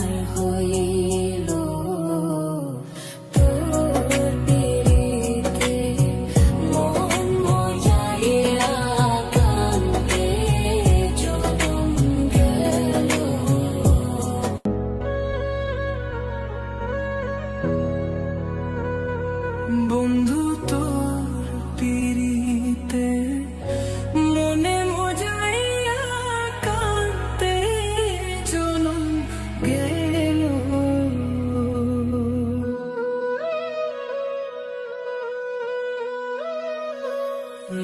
আমার হইল তোর পিরিতে মন মজাইয়া কান্দে জনম গেল। বন্ধু তোর পিরিতে মনে মজাইয়া কান্দে জনম গেল।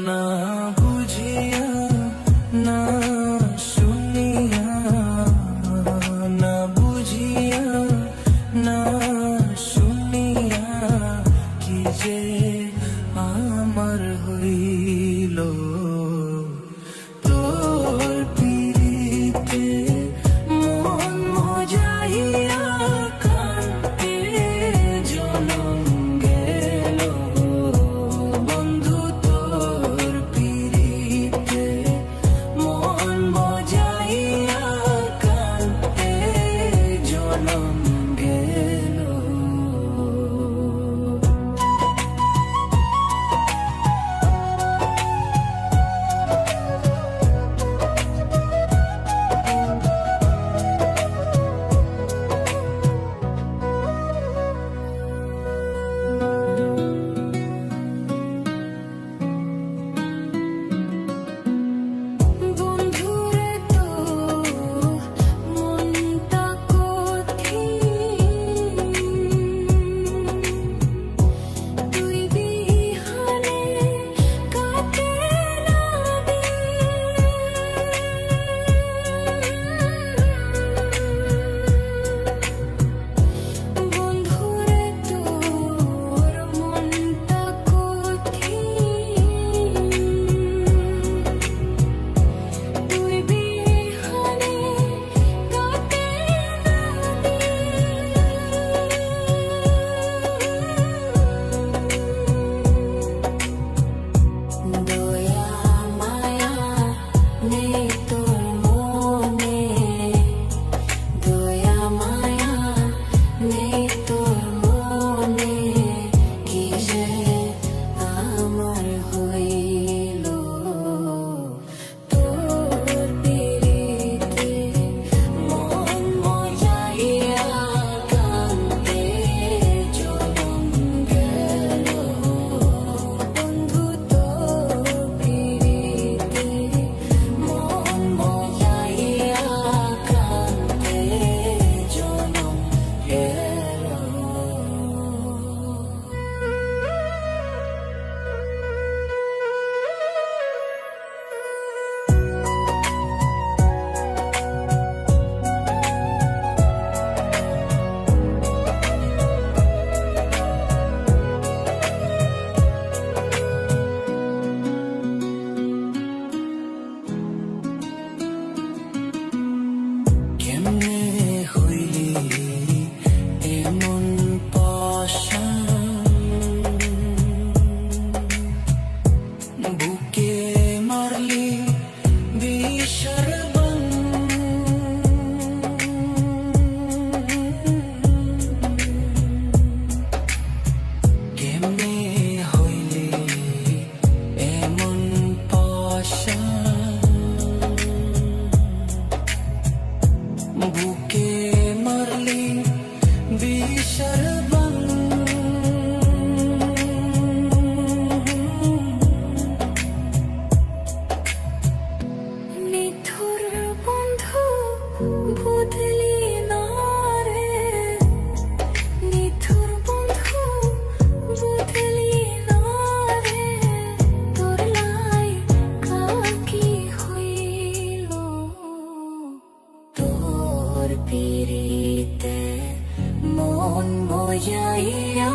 না বুঝিয়া না শুনিয়া, না বুঝিয়া না শুনিয়া কি যে আমার হইল তোর পিরিতে মন মজাইয়া কান্দে জনম গেল। বন্ধু তোর পিরিতে মন মজাইয়া কান্দে জনম গেল। বন্ধুরে তো মনটা কঠিন, তুই বিহানে কাটে না দিন। বন্ধুরে তোর মনটা কঠিন, তুই বিহানে কাটে না দিন। দয়া মায়া নেই তোর মনে, দয়া মায়া নেই তোর মনে, কি যে আমার হইল তোর পিরিতে মন মজাইয়া কান্দে জনম গেল। বন্ধু তোর পিরিতে মন মজাইয়া কান্দে জনম গেল। কেমনে হইলি এমন পাষাণ, বুকে মারলি বিষের বাণ। কেমনে হইলি এমন পাষাণ, বুকে মারলি বিষের বাণ। নিঠুর বন্ধু বুঝলি না রে, নিঠুর বন্ধু বুঝলি না রে, তোর লাই কাকি হইল তোর পিরিতে মন মজাইয়া